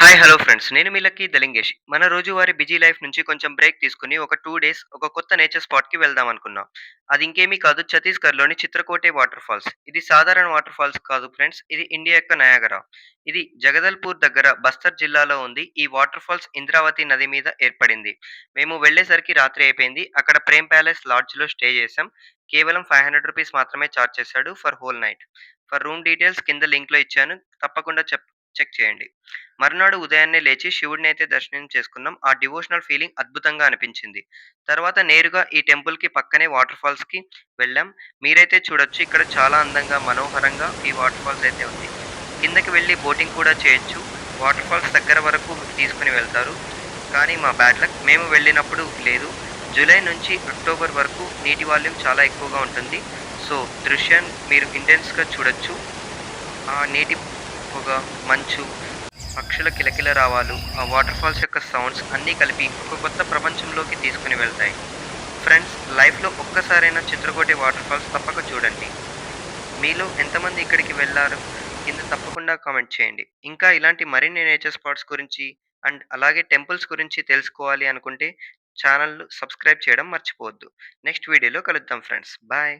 Hi! Hello friends. నేను మీ lucky దలింగేష్. మన రోజువారీ బిజీ లైఫ్ నుంచి కొంచెం బ్రేక్ తీసుకొని ఒక 2 డేస్ ఒక కొత్త నేచర్ స్పాట్‌కి వెళ్దాం అనుకున్నాం. అది ఇంకేమీ కాదు ఛత్తీస్‌గఢ్‌లోని చిత్రకోటే వాటర్ ఫాల్స్. ఇది సాధారణ వాటర్ ఫాల్స్ కాదు ఫ్రెండ్స్. ఇది ఇండియా యొక్క నయాగరా. ఇది జగదల్‌పూర్ దగ్గర బస్తర్ జిల్లాలో ఉంది. ఈ వాటర్ ఫాల్స్ ఇంద్రావతి నది మీద ఏర్పడింది. మేము వెళ్ళేసరికి రాత్రి అయిపోయింది. అక్కడ ప్రేమ్ ప్యాలెస్ లాడ్జ్‌లో స్టే చేశాం. కేవలం రూ. 500 మాత్రమే చార్జ్ చేశాడు for whole night. For room details కింద లింక్‌లో ఇచ్చాను. తప్పకుండా చెక్ చేయండి. మరునాడు ఉదయాన్నే లేచి శివుడినైతే దర్శనం చేసుకున్నాం. ఆ డివోషనల్ ఫీలింగ్ అద్భుతంగా అనిపించింది. తర్వాత నేరుగా ఈ టెంపుల్‌కి పక్కనే వాటర్ ఫాల్స్‌కి వెళ్ళాం. మీరైతే చూడొచ్చు ఇక్కడ చాలా అందంగా, మనోహరంగా ఈ వాటర్ ఫాల్స్ అయితే ఉంది. కిందకి వెళ్లి బోటింగ్ కూడా చేయొచ్చు. వాటర్ ఫాల్స్ దగ్గర వరకు తీసుకొని వెళ్తారు. కానీ మా బ్యాడ్ లక్ మేము వెళ్ళినప్పుడు లేదు. జూలై నుంచి అక్టోబర్ వరకు నీటి వాల్యూమ్ చాలా ఎక్కువగా ఉంటుంది. సో, దృశ్యాన్ని మీరు ఇంటెన్స్‌గా చూడొచ్చు. ఆ నీటి పొగ, మంచు, పక్షుల కిలకిల రావాలు, ఆ వాటర్ ఫాల్స్ యొక్క సౌండ్స్ అన్నీ కలిపి ఒక కొత్త ప్రపంచంలోకి తీసుకొని వెళ్తాయి. ఫ్రెండ్స్, లైఫ్‌లో ఒక్కసారైనా చిత్రకోటి వాటర్ ఫాల్స్ తప్పక చూడండి. మీలో ఎంతమంది ఇక్కడికి వెళ్లారు? కింద తప్పకుండా కామెంట్ చేయండి. ఇంకా ఇలాంటి మరిన్ని నేచర్ స్పాట్స్ గురించి అండ్ అలాగే టెంపుల్స్ గురించి తెలుసుకోవాలి అనుకుంటే ఛానెల్‌ను సబ్స్క్రైబ్ చేయడం మర్చిపోవద్దు. నెక్స్ట్ వీడియోలో కలుద్దాం ఫ్రెండ్స్. బాయ్.